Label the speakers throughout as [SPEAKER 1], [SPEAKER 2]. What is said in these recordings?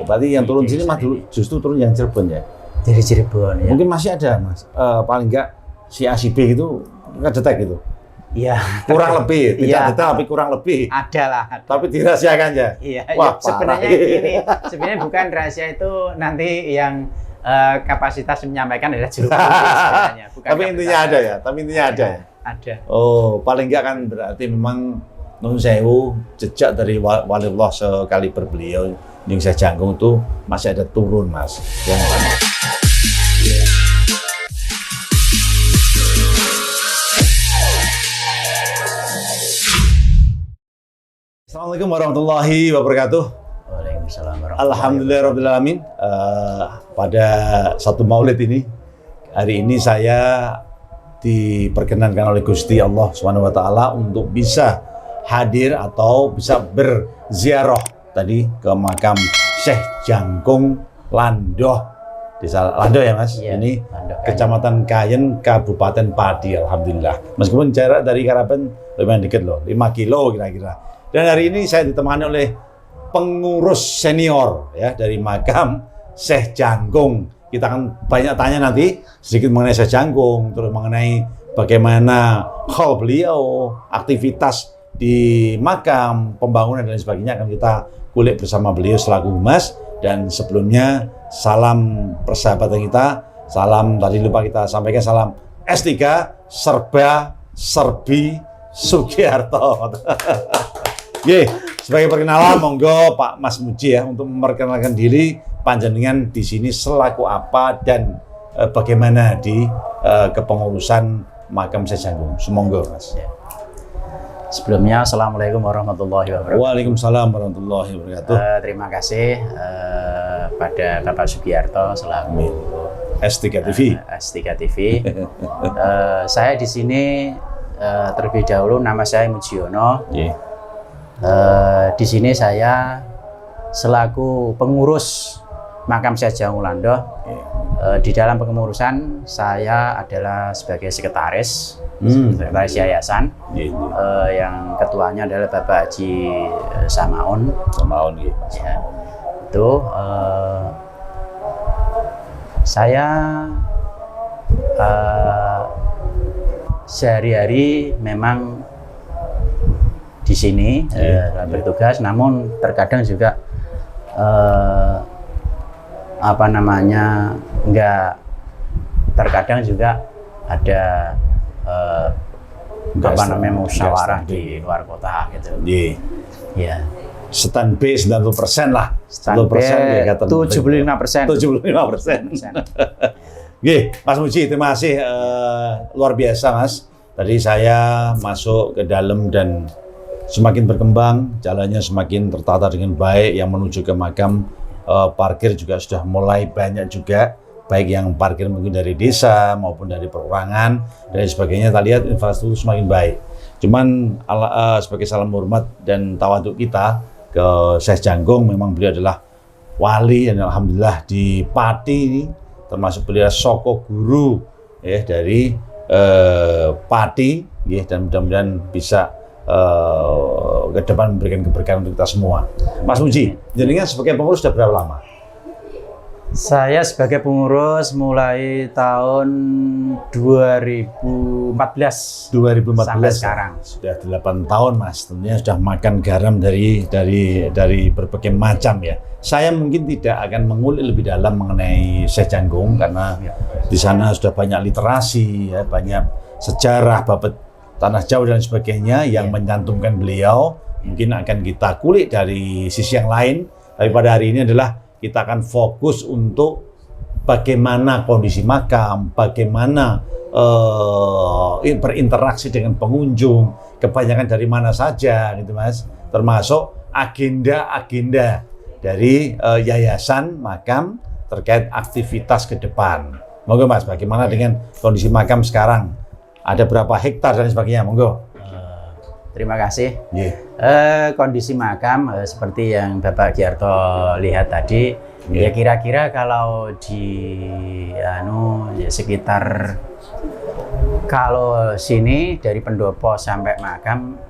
[SPEAKER 1] berarti yang turun sini mah justru turun yang Cirebon ya?
[SPEAKER 2] Dari Cirebon ya.
[SPEAKER 1] Mungkin masih ada Mas, paling enggak si A si B gitu, kedetek gitu.
[SPEAKER 2] Iya.
[SPEAKER 1] Kurang lebih, tidak detail tapi kurang lebih.
[SPEAKER 2] Ada lah.
[SPEAKER 1] Tapi dirahasiakan ya?
[SPEAKER 2] Iya,
[SPEAKER 1] wah,
[SPEAKER 2] sebenarnya sebenarnya bukan rahasia itu nanti yang kapasitas menyampaikan adalah juru sebenarnya. Bukan
[SPEAKER 1] tapi intinya ada ya? Tapi intinya ada ya?
[SPEAKER 2] Ada.
[SPEAKER 1] Oh, paling enggak kan berarti memang Nun Sewu, jejak dari waliullah sekali beliau yang saya jangkung itu masih ada turun Mas. Yang Assalamualaikum warahmatullahi wabarakatuh.
[SPEAKER 2] Waalaikumsalam warahmatullahi wabarakatuh.
[SPEAKER 1] Alhamdulillahirrahmanirrahim. Pada satu maulid ini, hari ini saya diperkenankan oleh Gusti Allah SWT untuk bisa hadir atau bisa berziarah tadi ke makam Syekh Jangkung Landoh. Desa Landoh ya Mas?
[SPEAKER 2] Iya,
[SPEAKER 1] ini
[SPEAKER 2] Landoh,
[SPEAKER 1] Kecamatan Kayen, Kabupaten Pati, Alhamdulillah. Meskipun jarak dari Karapen lumayan dekat loh, 5 kilo kira-kira. Dan hari ini saya ditemani oleh pengurus senior ya dari makam Syekh Jangkung. Kita akan banyak tanya nanti sedikit mengenai Syekh Jangkung, terus mengenai bagaimana hal beliau, aktivitas di makam, pembangunan dan sebagainya akan kita kulik bersama beliau selaku humas. Dan sebelumnya salam persahabatan kita, salam tadi lupa kita sampaikan, salam S3 Serba Serbi Sugiarto. Ye, sebagai perkenalan monggo Pak Mas Muji ya untuk memperkenalkan diri panjenengan di sini selaku apa dan bagaimana di kepengurusan makam Syekh Jangkung. Semonggo Mas.
[SPEAKER 2] Ya. Sebelumnya Assalamualaikum warahmatullahi wabarakatuh.
[SPEAKER 1] Waalaikumsalam warahmatullahi wabarakatuh.
[SPEAKER 2] Terima kasih pada Bapak Sugiarto selaku
[SPEAKER 1] S3 TV.
[SPEAKER 2] S3 TV. Saya di sini terlebih dahulu nama saya Mujiono.
[SPEAKER 1] Yeah.
[SPEAKER 2] Di sini saya selaku pengurus makam Syekh Jangkung Landoh. Di dalam pengurusan saya adalah sebagai sekretaris yayasan. Yang ketuanya adalah Bapak Haji Samaun.
[SPEAKER 1] Gitu.
[SPEAKER 2] Ya, itu saya sehari-hari memang di sini bertugas, namun terkadang juga terkadang juga ada musyawarah di luar kota gitu. Ya.
[SPEAKER 1] Stand B 90% lah.
[SPEAKER 2] Stand B 75%.
[SPEAKER 1] 75%. Oke, Mas Muji, terima kasih luar biasa Mas. Tadi saya masuk ke dalam dan semakin berkembang, jalannya semakin tertata dengan baik, yang menuju ke makam parkir juga sudah mulai banyak juga, baik yang parkir mungkin dari desa maupun dari perorangan dan sebagainya. Kita lihat infrastruktur semakin baik. Cuman sebagai salam hormat dan tawaduk kita ke Syekh Jangkung, memang beliau adalah wali dan alhamdulillah di Pati ini, termasuk beliau soko guru ya dari Pati ya, dan mudah-mudahan bisa ke depan memberikan keberkahan untuk kita semua. Mas Muji, jenengan sebagai pengurus sudah berapa lama?
[SPEAKER 2] Saya sebagai pengurus mulai tahun 2014 sampai sekarang.
[SPEAKER 1] Sudah 8 tahun Mas, tentunya sudah makan garam dari berbagai macam ya. Saya mungkin tidak akan mengulik lebih dalam mengenai Syekh Jangkung karena di sana sudah banyak literasi ya, banyak sejarah babat tanah jauh dan sebagainya yang mencantumkan beliau. Mungkin akan kita kulik dari sisi yang lain. Tapi pada hari ini adalah kita akan fokus untuk bagaimana kondisi makam, bagaimana berinteraksi dengan pengunjung, kebanyakan dari mana saja gitu Mas. Termasuk agenda-agenda dari yayasan makam terkait aktivitas ke depan. Monggo Mas, bagaimana dengan kondisi makam sekarang? Ada berapa hektar dan sebagainya, monggo.
[SPEAKER 2] Terima kasih. Kondisi makam seperti yang Bapak Giarto lihat tadi, ya kira-kira kalau di ya sekitar kalau sini dari pendopo sampai makam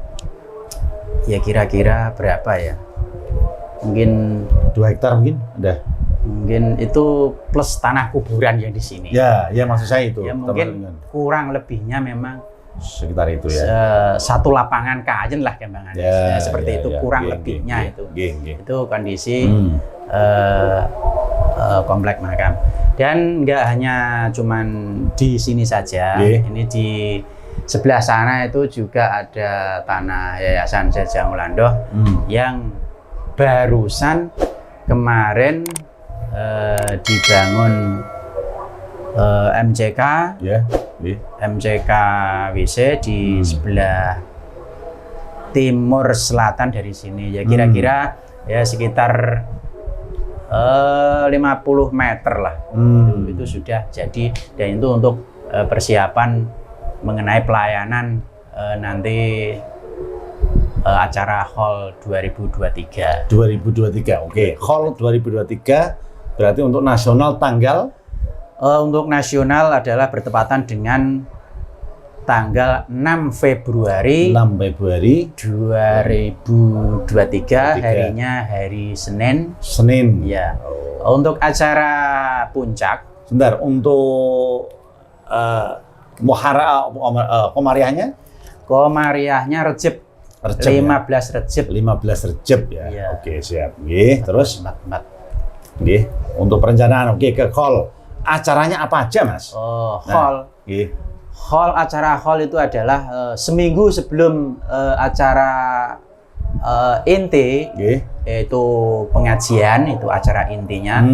[SPEAKER 2] ya kira-kira berapa ya? Mungkin
[SPEAKER 1] 2 hektar mungkin ada.
[SPEAKER 2] Mungkin itu plus tanah kuburan yang di sini.
[SPEAKER 1] Ya, ya maksud saya itu.
[SPEAKER 2] Ya mungkin kurang lebihnya memang
[SPEAKER 1] sekitar itu ya.
[SPEAKER 2] Satu lapangan kajen lah gampangannya.
[SPEAKER 1] Ya,
[SPEAKER 2] seperti
[SPEAKER 1] ya,
[SPEAKER 2] itu
[SPEAKER 1] ya.
[SPEAKER 2] kurang lebihnya itu. Itu kondisi komplek makam. Dan nggak hanya cuman di sini saja. Ini di sebelah sana itu juga ada tanah Yayasan Sejak Mulando yang barusan kemarin dibangun MCK, MCK WC di sebelah timur selatan dari sini. Ya kira-kira ya sekitar 50 meter lah. Itu sudah jadi, dan itu untuk persiapan mengenai pelayanan nanti acara Hall 2023.
[SPEAKER 1] 2023, oke. Hall 2023 berarti untuk nasional tanggal?
[SPEAKER 2] Untuk nasional adalah bertepatan dengan tanggal 6 Februari 2023, harinya hari Senin. Ya. Untuk acara puncak.
[SPEAKER 1] Sebentar, untuk komariahnya?
[SPEAKER 2] Komariahnya Recep 15 Recep.
[SPEAKER 1] 15 Recep ya. Oke, siap. Terus?
[SPEAKER 2] Mat.
[SPEAKER 1] Untuk perencanaan, ke hall. Acaranya apa aja, Mas?
[SPEAKER 2] Hall. Hall, acara hall itu adalah seminggu sebelum acara inti, yaitu pengajian, itu acara intinya.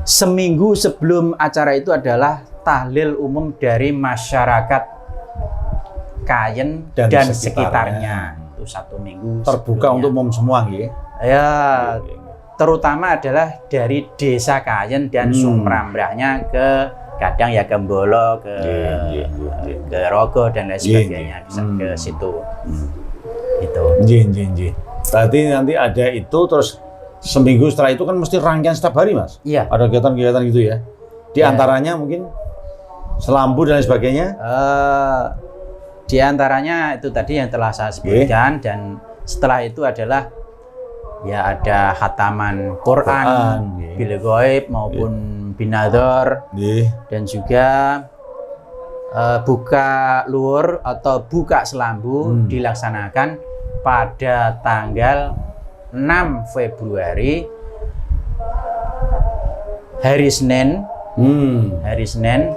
[SPEAKER 2] Seminggu sebelum acara itu adalah tahlil umum dari masyarakat Kayen dan sekitarnya. Itu 1 minggu
[SPEAKER 1] terbuka
[SPEAKER 2] sebelumnya.
[SPEAKER 1] untuk umum semua,
[SPEAKER 2] ya. Terutama adalah dari desa Kayen dan sumrambrahnya ke kadang ya ke Mbolo, ke Rogo dan lain sebagainya, bisa ke situ. Itu.
[SPEAKER 1] Berarti nanti ada itu, terus seminggu setelah itu kan mesti rangkaian setiap hari, Mas?
[SPEAKER 2] Iya.
[SPEAKER 1] Ada kegiatan-kegiatan gitu ya? Di antaranya mungkin selambu dan lain sebagainya?
[SPEAKER 2] Di antaranya itu tadi yang telah saya sebutkan, dan setelah itu adalah ya ada khataman Quran, bil ghaib maupun binador, dan juga buka luhur atau buka selambu dilaksanakan pada tanggal 6 Februari hari Senin. Hari Senin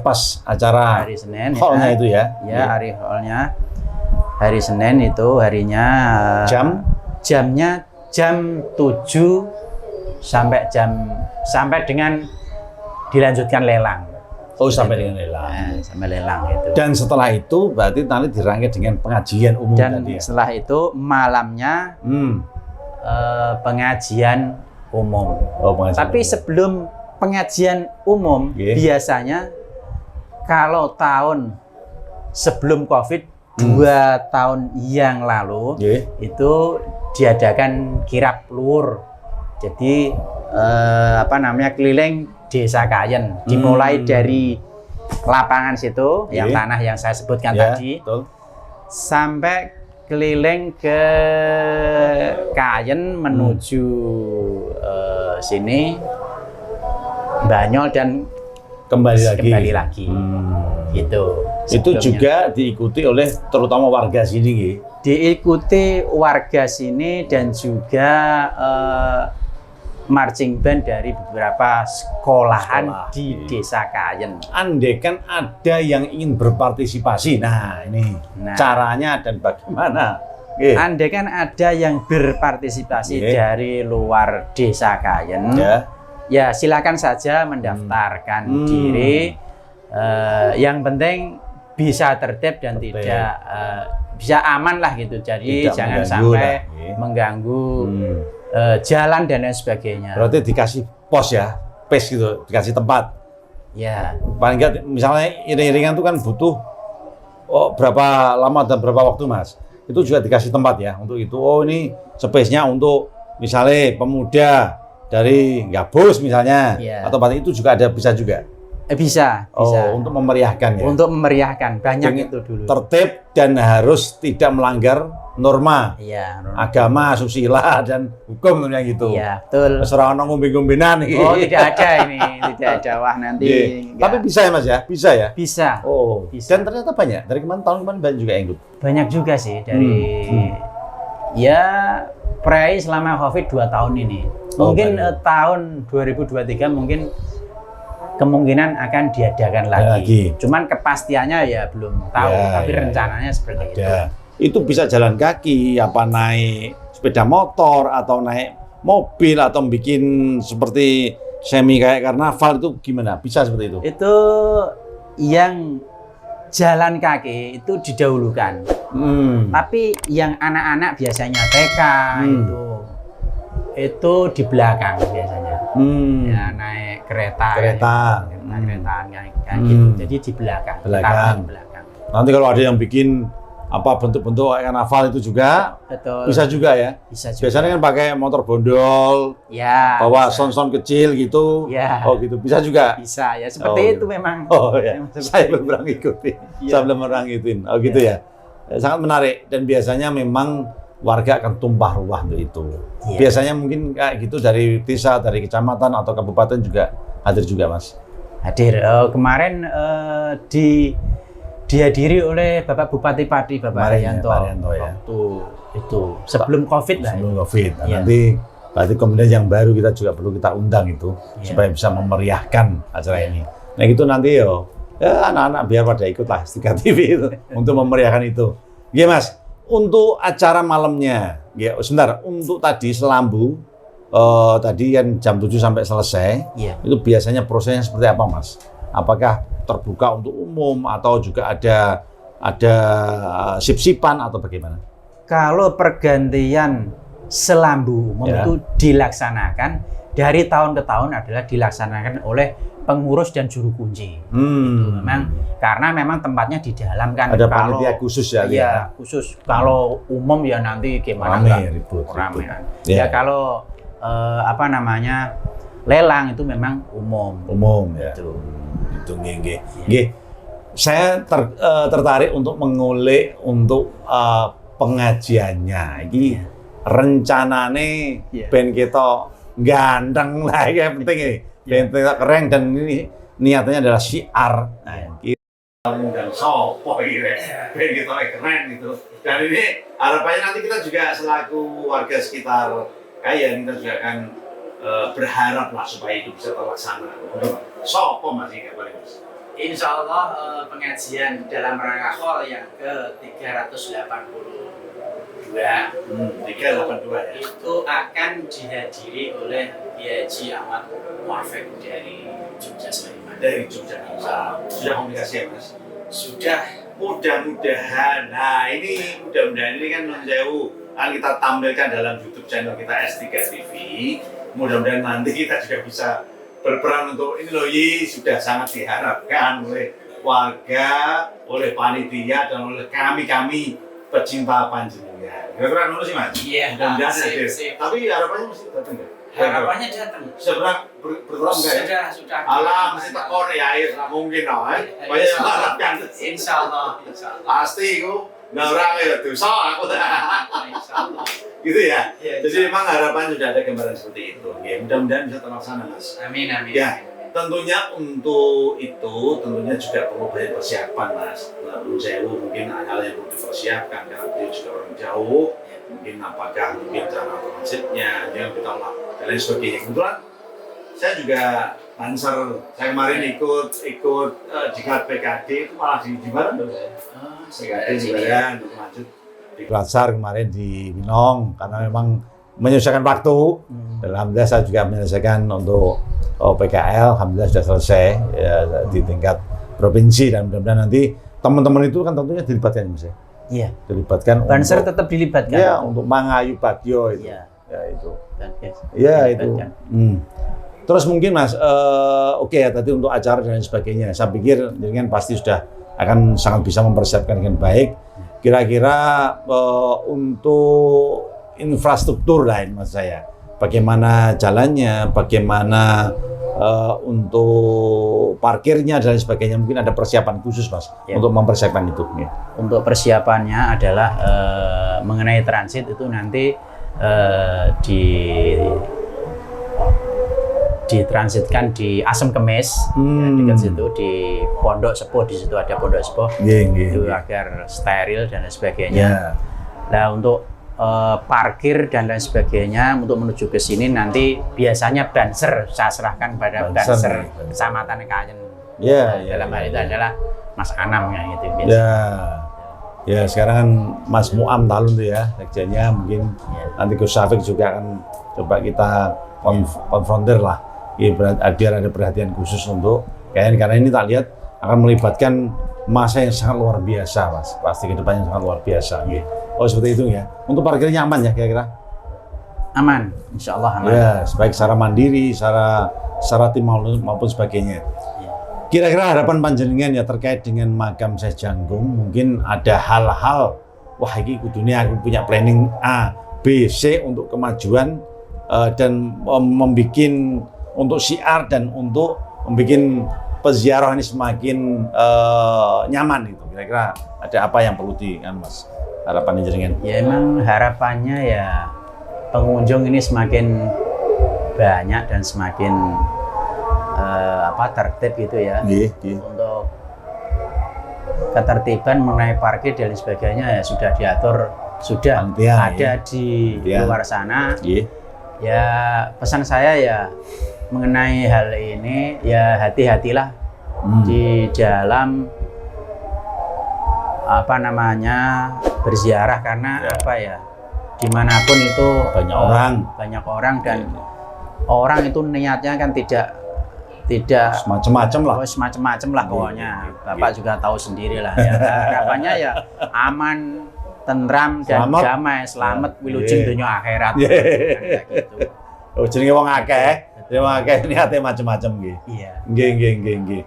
[SPEAKER 1] pas acara
[SPEAKER 2] hari Senin
[SPEAKER 1] hallnya itu ya?
[SPEAKER 2] Hari hallnya hari Senin itu harinya jamnya jam 7 sampai dengan dilanjutkan lelang.
[SPEAKER 1] Sampai dengan lelang.
[SPEAKER 2] Sampai lelang itu.
[SPEAKER 1] Dan setelah itu berarti nanti dirangkai dengan pengajian umum
[SPEAKER 2] dan
[SPEAKER 1] tadi ya?
[SPEAKER 2] Setelah itu malamnya pengajian umum. Tapi sebelum pengajian umum biasanya kalau tahun sebelum COVID 2 tahun yang lalu itu diadakan kirap luhur. Jadi keliling desa Kayen, dimulai dari lapangan situ yang tanah yang saya sebutkan tadi, sampai keliling ke Kayen menuju sini Banyol dan kembali lagi. Gitu.
[SPEAKER 1] Itu juga diikuti oleh terutama warga sini,
[SPEAKER 2] diikuti warga sini dan juga marching band dari beberapa sekolahan di desa Kayen.
[SPEAKER 1] Andai kan ada yang ingin berpartisipasi, ini caranya dan bagaimana?
[SPEAKER 2] Andai kan ada yang berpartisipasi dari luar desa Kayen, ya silakan saja mendaftarkan diri. Yang penting bisa tertib dan tidak bisa aman lah gitu. Jadi jangan sampai mengganggu jalan dan lain sebagainya.
[SPEAKER 1] Berarti dikasih pos ya, space gitu, dikasih tempat.
[SPEAKER 2] Ya.
[SPEAKER 1] Paling nggak misalnya iring-iringan itu kan butuh berapa lama dan berapa waktu, Mas? Itu juga dikasih tempat ya untuk itu. Ini space-nya untuk misalnya pemuda dari Gabus misalnya, atau itu juga ada, bisa juga.
[SPEAKER 2] Bisa.
[SPEAKER 1] Oh, untuk memeriahkan ya.
[SPEAKER 2] Untuk memeriahkan banyak
[SPEAKER 1] Dengan
[SPEAKER 2] itu dulu.
[SPEAKER 1] tertib dan harus tidak melanggar norma.
[SPEAKER 2] Iya.
[SPEAKER 1] Agama, susila dan hukum tentunya gitu.
[SPEAKER 2] Iya, betul.
[SPEAKER 1] Serah ono ngombe-ngombenan iki.
[SPEAKER 2] Oh, tidak ada ini, tidak ada. Wah, nanti.
[SPEAKER 1] Tapi bisa ya Mas ya? Bisa ya?
[SPEAKER 2] Bisa.
[SPEAKER 1] Oh,
[SPEAKER 2] Bisa.
[SPEAKER 1] dan ternyata banyak. Dari tahun kemarin banyak juga yang ikut.
[SPEAKER 2] Banyak juga sih dari ya prai selama Covid 2 tahun ini. Mungkin tahun 2023 mungkin kemungkinan akan diadakan lagi. Cuman kepastiannya ya belum tahu, tapi rencananya seperti itu.
[SPEAKER 1] Itu bisa jalan kaki, apa naik sepeda motor atau naik mobil atau bikin seperti semi kayak karnaval itu gimana? Bisa seperti itu?
[SPEAKER 2] Itu yang jalan kaki itu didahulukan. Tapi yang anak-anak biasanya TK itu di belakang biasanya. Ya naik kereta kayak gitu. Jadi di belakang.
[SPEAKER 1] Nanti kalau ada yang bikin apa bentuk-bentuk karnaval itu juga
[SPEAKER 2] betul.
[SPEAKER 1] Bisa juga ya.
[SPEAKER 2] Bisa juga.
[SPEAKER 1] Biasanya kan pakai motor bondol,
[SPEAKER 2] ya,
[SPEAKER 1] bawa sound-sound kecil gitu.
[SPEAKER 2] Ya.
[SPEAKER 1] Oh gitu, bisa juga.
[SPEAKER 2] Bisa ya, seperti itu memang.
[SPEAKER 1] Oh ya. Saya belum pernah ngikutin. Saya belum pernah ngikutin. Oh gitu ya. Sangat menarik dan biasanya memang warga akan tumpah ruah untuk itu. Biasanya mungkin kayak gitu dari desa, dari kecamatan atau kabupaten juga hadir juga Mas.
[SPEAKER 2] Hadir. Kemarin dihadiri oleh Bapak Bupati Pati, Bapak Haryanto.
[SPEAKER 1] Ya.
[SPEAKER 2] Waktu itu sebelum Covid lah.
[SPEAKER 1] Sebelum Covid. Nah, nanti berarti kemudian yang baru kita juga perlu kita undang itu supaya bisa memeriahkan acara ini. Nah itu nanti ya anak-anak biar pada ikut lah Stika TV itu untuk memeriahkan itu. Iya Mas, untuk acara malamnya, ya sebentar, untuk tadi Selambu tadi kan jam 7 sampai selesai, itu biasanya prosesnya seperti apa Mas? Apakah terbuka untuk umum atau juga ada sip-sipan atau bagaimana?
[SPEAKER 2] Kalau pergantian Selambu umum itu dilaksanakan dari tahun ke tahun adalah dilaksanakan oleh pengurus dan juru kunci. Itu memang karena memang tempatnya di dalam kan.
[SPEAKER 1] Ada panitia khusus ya?
[SPEAKER 2] Iya, khusus. Kalau umum ya nanti gimana?
[SPEAKER 1] Ribut.
[SPEAKER 2] Ya kalau lelang itu memang umum.
[SPEAKER 1] Umum ya. Itu nggih. Saya tertarik untuk mengulik untuk pengajiannya. Ini rencanane ben kita ganteng lah, yang penting ini. Ben kita keren dan ini niatnya adalah syiar. Nah, kita dan sopo ini, ben kita keren gitu. Dan ini harapannya nanti kita juga selaku warga sekitar Kayen kita juga akan berharap lah supaya itu bisa terlaksana. Sopo masih nggak boleh Mas?
[SPEAKER 2] Insya Allah pengajian dalam rangka Khol yang ke-382 itu akan dihadiri oleh Haji Ahmad Muafiq dari Jogja Sleman.
[SPEAKER 1] Dari Jogja. Sudah komunikasi ya Mas?
[SPEAKER 2] Sudah.
[SPEAKER 1] Mudah-mudahan. Nah ini mudah-mudahan ini kan kan kita tampilkan dalam YouTube channel kita S3 TV. Mudah-mudahan nanti kita juga bisa berperan untuk ini loh, sudah sangat diharapkan oleh warga, oleh panitia dan oleh kami pecinta panjenengan. Kira-kira dulu sih Mas.
[SPEAKER 2] Iya.
[SPEAKER 1] Mudah-mudahan hadir. Tapi harapannya mesti datang nggak?
[SPEAKER 2] Harapannya datang.
[SPEAKER 1] Seberang bertolong nggak ya?
[SPEAKER 2] Sudah.
[SPEAKER 1] Alah, mesti tekor ya, mungkin lah. Banyak yang mengharapkan.
[SPEAKER 2] Insya Allah.
[SPEAKER 1] Pasti itu. Nggak orang ya dosa aku.
[SPEAKER 2] Insya Allah.
[SPEAKER 1] Gitu ya. Jadi memang harapan sudah ada gambaran seperti itu. Ya, mudah-mudahan bisa terlaksana Mas.
[SPEAKER 2] Amin.
[SPEAKER 1] Ya, tentunya untuk itu tentunya juga perlu banyak persiapan Mas. Menurut saya mungkin hal yang perlu dipersiapkan karena beliau juga orang jauh. Mungkin apakah cara transitnya, yang kita lah dan lain sebagainya. Kebetulan saya juga Banser. Saya kemarin ikut di PKD itu malah di mana dong saya? PKD sebenarnya untuk lanjut di Klatsar kemarin di Binong karena memang menyelesaikan waktu. Alhamdulillah saya juga menyelesaikan untuk PKL. Alhamdulillah sudah selesai ya, di tingkat provinsi dan mudah-mudahan nanti teman-teman itu kan tentunya dilibatkan Mas ya.
[SPEAKER 2] Iya.
[SPEAKER 1] Dilibatkan.
[SPEAKER 2] Banser tetap dilibatkan.
[SPEAKER 1] Iya, untuk Mangayu Bagio itu.
[SPEAKER 2] Iya.
[SPEAKER 1] Ya itu.
[SPEAKER 2] Iya
[SPEAKER 1] itu. Terus mungkin Mas, oke ya tadi untuk acara dan sebagainya. Saya pikir dengan pasti sudah akan sangat bisa mempersiapkan dengan baik. Kira-kira untuk infrastruktur lain Mas saya, bagaimana jalannya, bagaimana untuk parkirnya dan sebagainya mungkin ada persiapan khusus Mas untuk mempersiapkan itu. Ya.
[SPEAKER 2] Untuk persiapannya adalah mengenai transit itu nanti ditransitkan di Asem Kemis, ya, dekat situ di Pondok Sepuh, di situ ada Pondok Sepuh, itu agar steril dan lain sebagainya. Nah untuk parkir dan lain sebagainya untuk menuju ke sini nanti biasanya banser saya serahkan pada banser Kecamatan Kayen. Dalam hal itu adalah Mas Anam ya gitu biasa.
[SPEAKER 1] Ya sekarang kan Mas Muam Talun tuh ya sekjennya, mungkin nanti Gus Syafiq juga akan coba kita konfrontir lah biar ada perhatian khusus untuk Kayen, karena ini tak lihat akan melibatkan masa yang sangat luar biasa Mas, pasti kedepannya sangat luar biasa. Oh seperti itu ya. Untuk parkirnya aman ya kira-kira?
[SPEAKER 2] Aman, insya Allah aman.
[SPEAKER 1] Ya, baik secara mandiri, secara tim maupun sebagainya. Kira-kira harapan panjenengan ya terkait dengan makam Syekh Janggung, mungkin ada hal-hal, wah ini kudunya aku punya planning A, B, C untuk kemajuan dan membuat untuk syiar dan untuk membuat peziarah ini semakin nyaman gitu. Kira-kira ada apa yang perlu Mas? Harapannya jenengan?
[SPEAKER 2] Ya emang harapannya ya pengunjung ini semakin banyak dan semakin tertib gitu ya. Untuk ketertiban mengenai parkir dan sebagainya ya sudah diatur, sudah ada di luar sana. Ya pesan saya ya mengenai hal ini ya hati-hatilah di dalam berziarah, karena dimanapun itu banyak orang dan orang itu niatnya kan tidak semacam-macam lah pokoknya. Bapak juga tahu sendiri lah ya. Harapannya ya aman, tentram dan damai, selamat wilujeng dunia akhirat. Gitu.
[SPEAKER 1] Oh jenenge wong akeh niate macam-macam nggih. Nggih.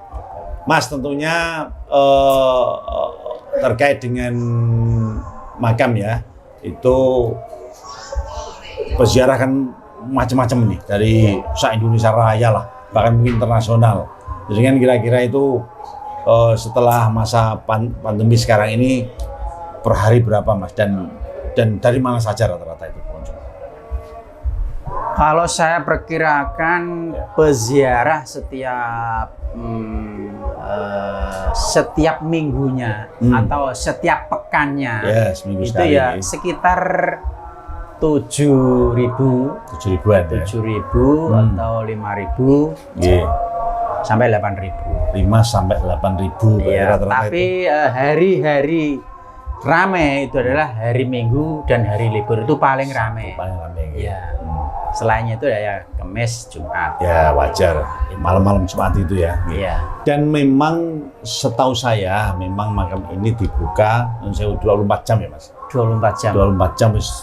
[SPEAKER 1] Mas tentunya terkait dengan makam ya, itu peziarah kan macam-macam nih dari se-Indonesia Raya lah, bahkan mungkin internasional. Jadi kan kira-kira itu setelah masa pandemi sekarang ini per hari berapa Mas, dan dari mana saja rata-rata itu pengunjung?
[SPEAKER 2] Kalau saya perkirakan peziarah setiap minggunya atau setiap pekannya itu sekali, ya sekitar 7.000-an atau 5.000 sampai 8.000.
[SPEAKER 1] 5 sampai 8.000
[SPEAKER 2] ya, tapi hari-hari rame itu adalah hari Minggu dan hari libur, itu paling rame. Ya. Selainnya itu ya Kamis, Jumat.
[SPEAKER 1] Ya wajar, malam-malam Jumat itu ya.
[SPEAKER 2] Iya.
[SPEAKER 1] Dan memang setahu saya memang makam ini dibuka 24 jam ya Mas?
[SPEAKER 2] 24 jam.
[SPEAKER 1] 24 jam wis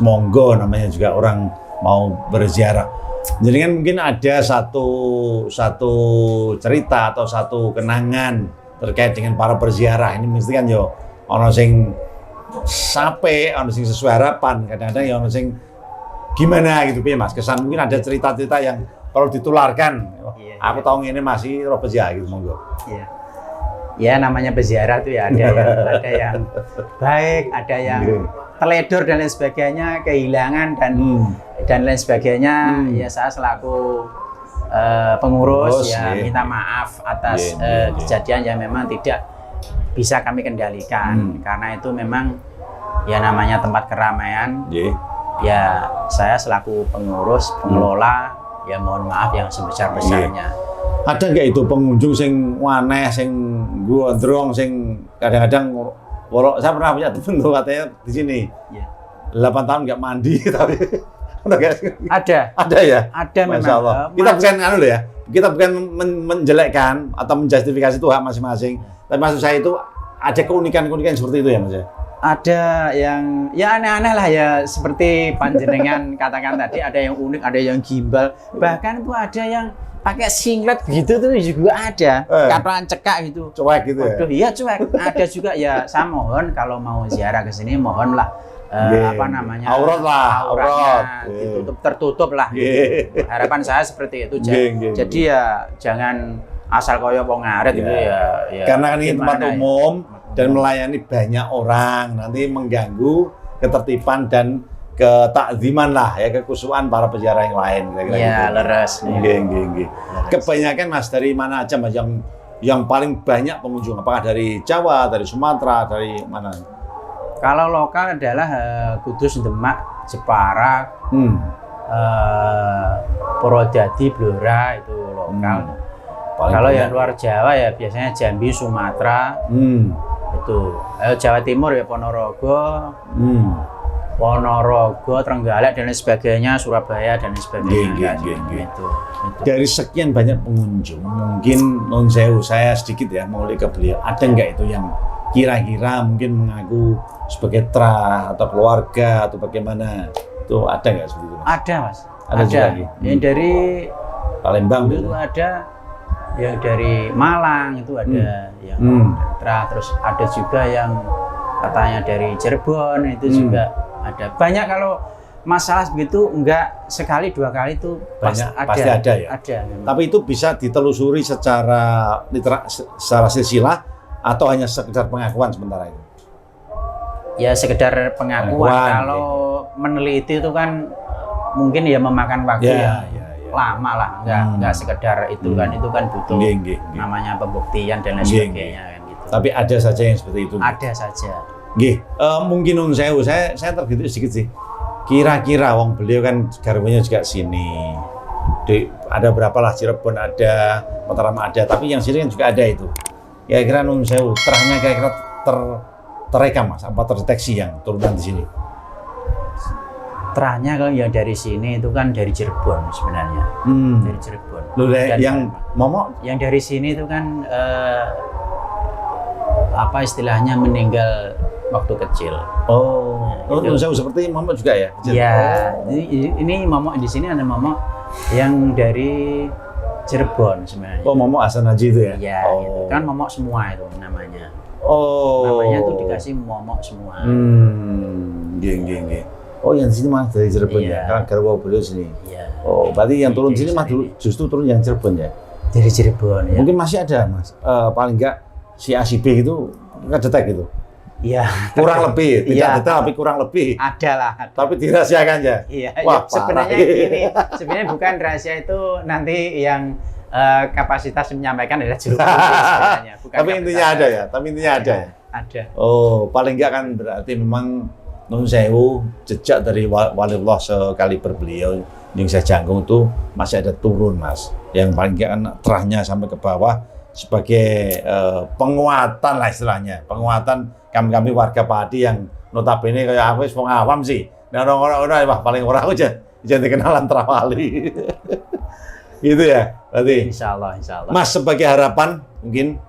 [SPEAKER 1] monggo, namanya juga orang mau berziarah. Jadi kan mungkin ada satu cerita atau satu kenangan terkait dengan para berziarah. Ini mesti kan yo ono sing sampai ono sing sesuai harapan, kadang-kadang ya ono sing gimana gitu Mas, kesan mungkin ada cerita-cerita yang perlu ditularkan. Aku tahu ini masih roh peziarah gitu monggo.
[SPEAKER 2] Ya namanya peziarah tuh ya ada yang baik, ada yang teledor dan lain sebagainya, kehilangan dan lain sebagainya. Ya saya selaku pengurus minta maaf atas kejadian yang memang tidak bisa kami kendalikan, karena itu memang ya namanya tempat keramaian. Ya saya selaku pengurus, pengelola, ya mohon maaf yang sebesar-besarnya.
[SPEAKER 1] Ada nggak itu pengunjung sing waneh, sing gondrong, sing kadang-kadang saya pernah punya temen tuh katanya di sini 8 tahun nggak mandi tapi ada ya? Ada memang. Masya Allah. Kita bukan kita bukan menjelekkan atau menjustifikasi itu hak masing-masing, tapi maksud saya itu ada keunikan-keunikan seperti itu ya Mas ya?
[SPEAKER 2] Ada yang ya aneh-aneh lah ya, seperti panjenengan katakan tadi, ada yang unik, ada yang gimbal, bahkan tuh ada yang pakai singlet gitu tuh juga ada, kapan cekak gitu.
[SPEAKER 1] Cuek gitu ya?
[SPEAKER 2] Iya cuek. Ada juga ya, saya mohon kalau mau ziarah ke sini mohonlah apa namanya,
[SPEAKER 1] aurat lah,
[SPEAKER 2] auratnya ditutup, tertutup lah. Harapan saya seperti itu. Jadi ya jangan asal koyo wong ngaret gitu ya.
[SPEAKER 1] Karena kan ini tempat umum dan melayani banyak orang, nanti mengganggu ketertiban dan ketakziman lah ya, kekhusyuan para peziarah yang lain kira-kira
[SPEAKER 2] gitu. Leres.
[SPEAKER 1] Kebanyakan Mas dari mana aja Mas yang paling banyak pengunjung? Apakah dari Jawa, dari Sumatera, dari mana?
[SPEAKER 2] Kalau lokal adalah Kudus, Demak, Jepara, Purwodadi, Blora itu lokal. Kalau yang luar Jawa ya biasanya Jambi, Sumatera, itu. Jawa Timur ya Ponorogo, Trenggalek dan lain sebagainya, Surabaya dan lain sebagainya. Gitu.
[SPEAKER 1] Dari sekian banyak pengunjung, mungkin non sewu saya sedikit ya mau ke beliau, ada nggak itu yang kira-kira mungkin mengaku sebagai terah atau keluarga atau bagaimana? Itu ada nggak seperti itu?
[SPEAKER 2] Ada Mas.
[SPEAKER 1] Ada. Juga
[SPEAKER 2] yang dari
[SPEAKER 1] Palembang
[SPEAKER 2] itu ada, yang dari Malang itu ada yang terah, terus ada juga yang katanya dari Cirebon itu juga ada. Banyak kalau masalah begitu enggak sekali dua kali itu
[SPEAKER 1] pasti ada ya.
[SPEAKER 2] Ada.
[SPEAKER 1] Tapi itu bisa ditelusuri secara silsilah atau hanya sekedar pengakuan sementara itu?
[SPEAKER 2] Ya sekedar pengakuan. Kalau meneliti itu kan mungkin ya memakan waktu lama lah, enggak sekedar itu kan, itu kan butuh namanya pembuktian dan lain sebagainya kan gitu.
[SPEAKER 1] Tapi ada saja yang seperti itu.
[SPEAKER 2] Ada saja.
[SPEAKER 1] Mungkin nun sewu, saya tergitu sedikit sih. Kira-kira wong beliau kan garwanya juga sini. Ada berapa lah, Cirebon ada, Mataram ada, tapi yang sini kan juga ada itu. Kira-kira nun sewu, terahnya kira-kira terekam Mas, apa terdeteksi yang turunan di sini?
[SPEAKER 2] Terahnya kalau yang dari sini itu kan dari Cirebon sebenarnya. Dari Cirebon.
[SPEAKER 1] Loh, yang momok?
[SPEAKER 2] Yang dari sini itu kan apa istilahnya meninggal waktu kecil.
[SPEAKER 1] Seperti momok juga ya?
[SPEAKER 2] Iya. Ini momok di sini ada momok yang dari Cirebon sebenarnya.
[SPEAKER 1] Momok Hasan Haji itu ya?
[SPEAKER 2] Iya, itu kan momok semua itu namanya. Namanya tuh dikasih momok semua.
[SPEAKER 1] Yang di sini mah dari Cirebon ya? Karena garwa beliau sini.
[SPEAKER 2] Iya.
[SPEAKER 1] Berarti yang turun sini mah justru turun yang Cirebon ya?
[SPEAKER 2] Dari Cirebon ya.
[SPEAKER 1] Mungkin masih ada Mas, paling enggak si A si B gitu ngedetek gitu.
[SPEAKER 2] Iya.
[SPEAKER 1] Kurang lebih, tidak detail tapi kurang lebih.
[SPEAKER 2] Ada lah.
[SPEAKER 1] Tapi dirahasiakan ya.
[SPEAKER 2] Iya.
[SPEAKER 1] Wah,
[SPEAKER 2] sebenarnya sebenarnya bukan rahasia itu, nanti yang kapasitas menyampaikan adalah juru sebenarnya.
[SPEAKER 1] Tapi intinya ada ya.
[SPEAKER 2] Ada.
[SPEAKER 1] Paling enggak kan berarti memang nun sewu jejak dari waliullah sekaliber beliau yang saya jangkung itu masih ada turun Mas. Yang paling enggak kan terahnya sampai ke bawah sebagai penguatan lah istilahnya, penguatan kami warga Pati yang notabene kayak aku wong awam sih. Nah orang-orang paling orang aja jadi kenalan terawali. Gitu ya. Berarti
[SPEAKER 2] Insya Allah.
[SPEAKER 1] Mas sebagai harapan mungkin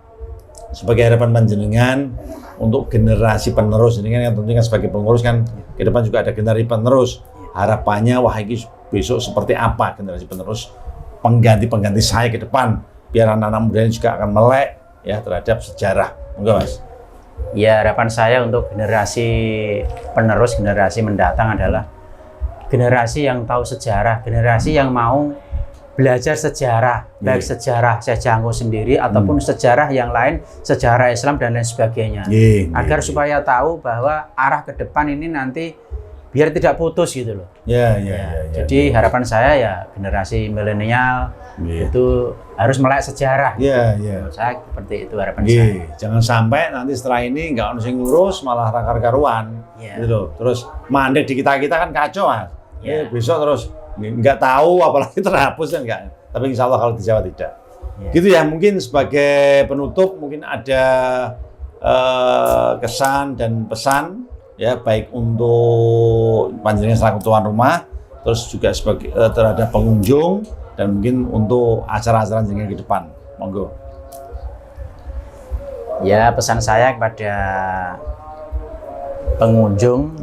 [SPEAKER 1] sebagai harapan panjenengan untuk generasi penerus ini kan yang tentunya sebagai pengurus kan ke depan juga ada generasi penerus. Harapannya wah ini besok seperti apa generasi penerus pengganti saya ke depan, biar anak-anak muda ini juga akan melek ya terhadap sejarah. Enggak Mas?
[SPEAKER 2] Ya, harapan saya untuk generasi penerus, generasi mendatang adalah generasi yang tahu sejarah, generasi yang mau belajar sejarah, baik sejarah saya jangkau sendiri ataupun sejarah yang lain, sejarah Islam dan lain sebagainya. Agar supaya tahu bahwa arah ke depan ini nanti biar tidak putus gitu loh. Jadi harapan saya ya generasi milenial itu harus melek sejarah. Saya seperti itu harapan saya.
[SPEAKER 1] Jangan sampai nanti setelah ini nggak harus ngurus malah rakar-karuan. Gitu loh. Terus mandek di kita kan kacau Mas. Besok terus nggak tahu apalagi terhapus kan enggak. Tapi insya Allah kalau di Jawa tidak. Gitu ya, mungkin sebagai penutup mungkin ada kesan dan pesan ya baik untuk panjenengan selaku tuan rumah, terus juga sebagai terhadap pengunjung dan mungkin untuk acara-acara jenengan ke depan. Monggo.
[SPEAKER 2] Ya, pesan saya kepada pengunjung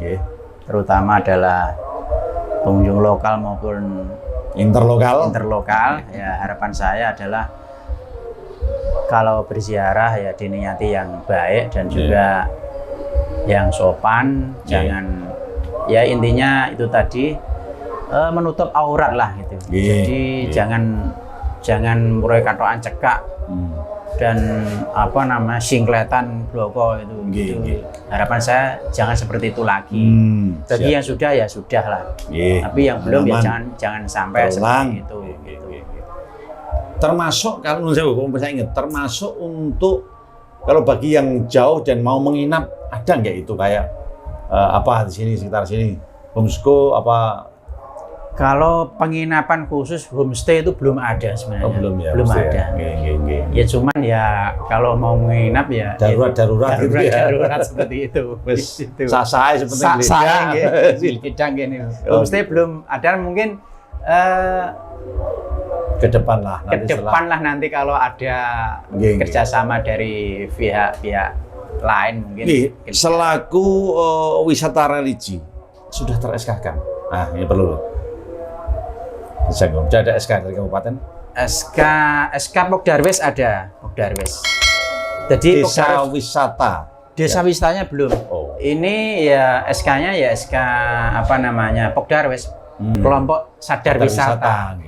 [SPEAKER 2] terutama adalah pengunjung lokal maupun interlokal ya, harapan saya adalah kalau berziarah ya diniati yang baik dan juga yang sopan, jangan ya intinya itu tadi menutup aurat lah gitu. Jadi jangan mulai katokan cekak dan apa namanya singkletan bloko itu. Harapan saya jangan seperti itu lagi. Bagi yang sudah ya sudah lah. Tapi yang belum ya jangan sampai seperti itu. Gitu.
[SPEAKER 1] Termasuk kalau saya ingat termasuk untuk kalau bagi yang jauh dan mau menginap ada nggak itu kayak apa di sini sekitar sini homestay apa?
[SPEAKER 2] Kalau penginapan khusus homestay itu belum ada sebenarnya.
[SPEAKER 1] Belum ya.
[SPEAKER 2] Belum ada. Ya cuman ya kalau mau menginap ya
[SPEAKER 1] darurat gitu ya.
[SPEAKER 2] Darurat seperti itu.
[SPEAKER 1] Sasai seperti
[SPEAKER 2] bidang gini. Homestay belum ada, mungkin
[SPEAKER 1] ke depan lah.
[SPEAKER 2] Nanti kalau ada kerjasama dari pihak lain mungkin.
[SPEAKER 1] Selaku wisata religi sudah ter-SK-kan. Nah, ini perlu. Sudah ada SK dari kabupaten?
[SPEAKER 2] SK Pokdarwes ada, Pokdarwes. Jadi
[SPEAKER 1] desa wisata.
[SPEAKER 2] Desa wisatanya belum. Ini ya SK-nya ya SK apa namanya Pokdarwes, kelompok sadar wisata.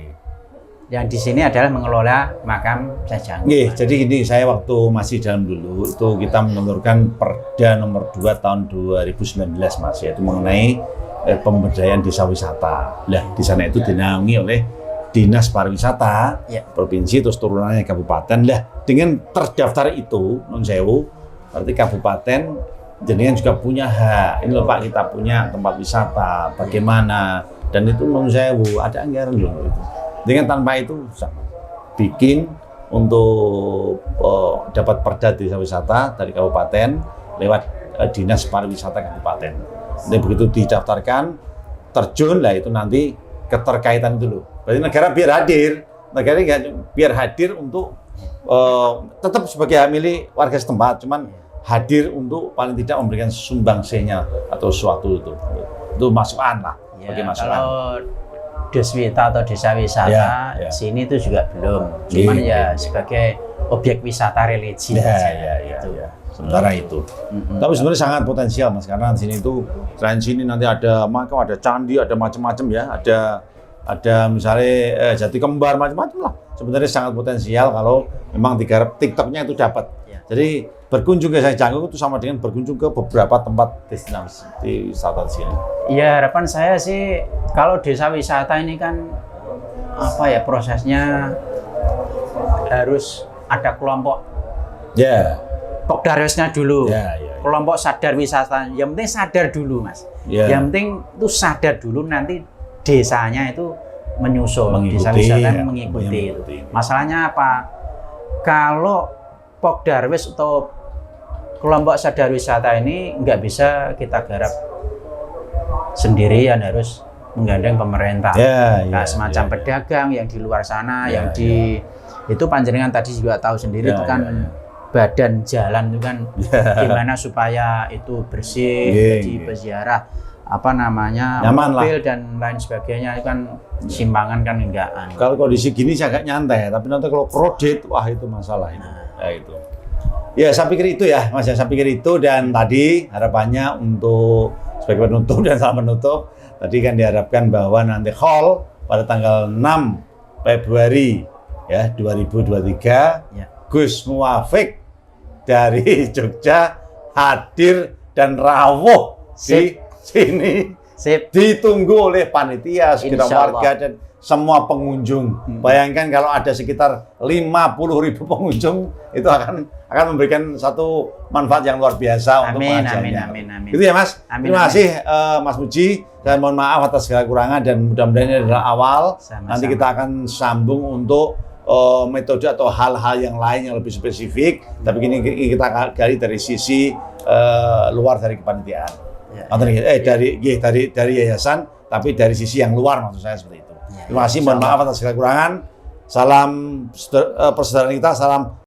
[SPEAKER 2] Yang di sini adalah mengelola makam Sajang.
[SPEAKER 1] Jadi gini, saya waktu masih dalam dulu itu kita menelurkan Perda nomor 2 tahun 2019 Mas, yaitu mengenai pemberdayaan desa wisata. Nah, di sana itu dinaungi oleh Dinas Pariwisata provinsi, terus turunannya kabupaten. Lah, dengan terdaftar itu, non sewu, berarti kabupaten jenengan juga punya hak. Ini loh Pak, kita punya tempat wisata, bagaimana? Dan itu non sewu, ada anggaran loh itu. Dengan tanpa itu bikin untuk dapat perda desa wisata dari kabupaten lewat Dinas Pariwisata kabupaten. Dan begitu didaftarkan, terjun lah itu nanti keterkaitan itu loh. Berarti negara biar hadir, biar hadir untuk tetap sebagai milik warga setempat, cuman hadir untuk paling tidak memberikan sumbangsihnya atau sesuatu itu masukan lah. Bagi masukan.
[SPEAKER 2] Kalau Deswita atau desa wisata sini itu juga belum, cuman sebagai objek wisata religi
[SPEAKER 1] sementara itu. Tapi sebenarnya sangat potensial Mas, karena di sini itu selain sini nanti ada makam, ada candi, ada macam-macam ya, ada misalnya jati kembar macam-macam lah. Sebenarnya sangat potensial kalau memang digarap TikToknya itu dapat. Jadi berkunjung ke Sajanggung itu sama dengan berkunjung ke beberapa tempat destinasi wisata di sini.
[SPEAKER 2] Ya harapan saya sih kalau desa wisata ini kan apa ya, prosesnya harus ada kelompok Pokdarwesnya dulu, kelompok sadar wisata. Yang penting sadar dulu Mas. Yang penting itu sadar dulu, nanti desanya itu menyusul, desa wisata mengikuti. Masalahnya apa? Kalau Pokdarwes atau kelompok sadar wisata ini nggak bisa kita garap sendirian, harus menggandeng pemerintah. Semacam pedagang yang di luar sana, itu panjenengan tadi juga tahu sendiri itu kan. Badan jalan itu kan gimana supaya itu bersih, jadi peziarah apa namanya mobil dan lain sebagainya, itu kan simpangan kan enggak.
[SPEAKER 1] Kalau kondisi gini sih agak nyantai, tapi nanti kalau kredit, wah itu masalah itu. Itu. Ya saya pikir itu ya Mas, saya pikir itu. Dan tadi harapannya untuk sebagai penutup dan salam penutup, tadi kan diharapkan bahwa nanti hall pada tanggal 6 Februari 2023 Gus Muafik dari Jogja hadir dan rawuh di sini. Ditunggu oleh panitia, segenap warga dan semua pengunjung. Bayangkan kalau ada sekitar 50.000 pengunjung, itu akan memberikan satu manfaat yang luar biasa untuk pengajiannya.
[SPEAKER 2] Amin.
[SPEAKER 1] Gitu ya Mas. Terima kasih Mas Muji. Saya mohon maaf atas segala kekurangan dan mudah-mudahan ini adalah awal. Nanti kita akan sambung untuk metode atau hal-hal yang lain yang lebih spesifik, tapi ini kita gali dari sisi luar dari kepanitiaan, dari yayasan, tapi dari sisi yang luar maksud saya seperti itu. Terima kasih, mohon maaf atas segala kekurangan. Salam persaudaraan kita, salam